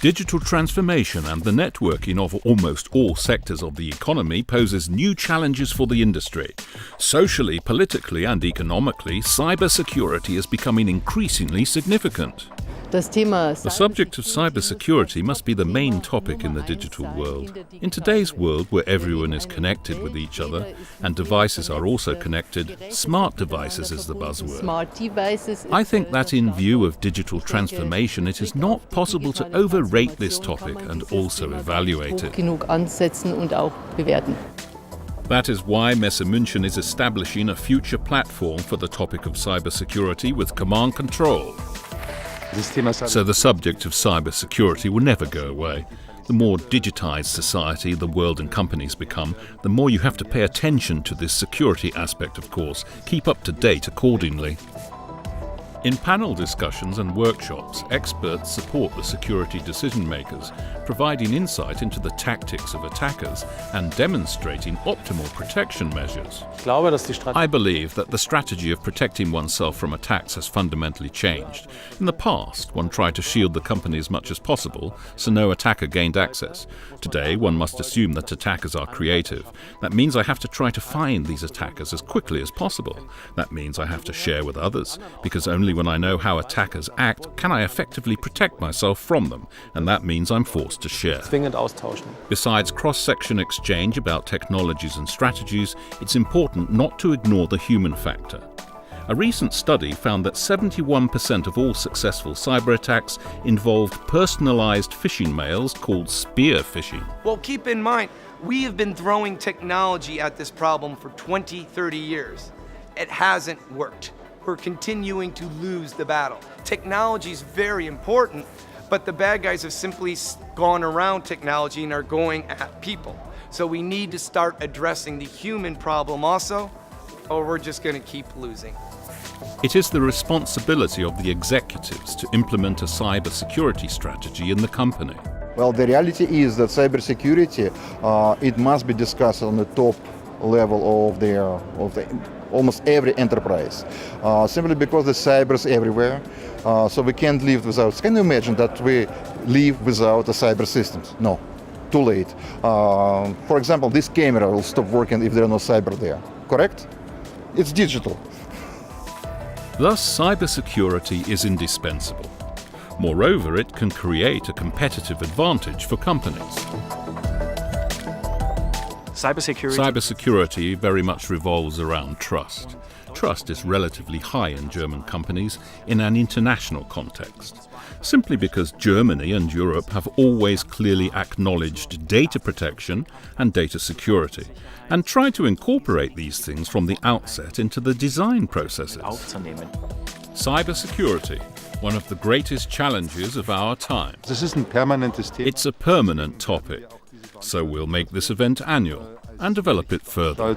Digital transformation and the networking of almost all sectors of the economy poses new challenges for the industry. Socially, politically and economically, cybersecurity is becoming increasingly significant. The subject of cybersecurity must be the main topic in the digital world. In today's world, where everyone is connected with each other and devices are also connected, smart devices is the buzzword. I think that in view of digital transformation, it is not possible to overrate this topic and also evaluate it. That is why Messe München is establishing a future platform for the topic of cybersecurity with command control. So the subject of cybersecurity will never go away. The more digitized society the world and companies become, the more you have to pay attention to this security aspect, of course. Keep up to date accordingly. In panel discussions and workshops, experts support the security decision makers, providing insight into the tactics of attackers and demonstrating optimal protection measures. I believe that the strategy of protecting oneself from attacks has fundamentally changed. In the past, one tried to shield the company as much as possible, so no attacker gained access. Today, one must assume that attackers are creative. That means I have to try to find these attackers as quickly as possible. That means I have to share with others, because only when I know how attackers act can I effectively protect myself from them, and that means I'm forced to share. Besides cross-section exchange about technologies and strategies, it's important not to ignore the human factor. A recent study found that 71% of all successful cyber attacks involved personalized phishing mails called spear phishing. Well, keep in mind, we have been throwing technology at this problem for 20, 30 years. It hasn't worked. We're continuing to lose the battle. Technology is very important, but the bad guys have simply gone around technology and are going at people. So we need to start addressing the human problem also, or we're just going to keep losing. It is the responsibility of the executives to implement a cybersecurity strategy in the company. Well, the reality is that cybersecurity, it must be discussed on the top level of the almost every enterprise, simply because the cyber is everywhere, so we can't live without. Can you imagine that we live without a cyber systems? No, too late. For example, this camera will stop working if there are no cyber there, correct? It's digital. Thus, cybersecurity is indispensable. Moreover, it can create a competitive advantage for companies. Cybersecurity very much revolves around trust. Trust is relatively high in German companies in an international context, simply because Germany and Europe have always clearly acknowledged data protection and data security, and tried to incorporate these things from the outset into the design processes. Cybersecurity, one of the greatest challenges of our time. It's a permanent topic. So we'll make this event annual and develop it further.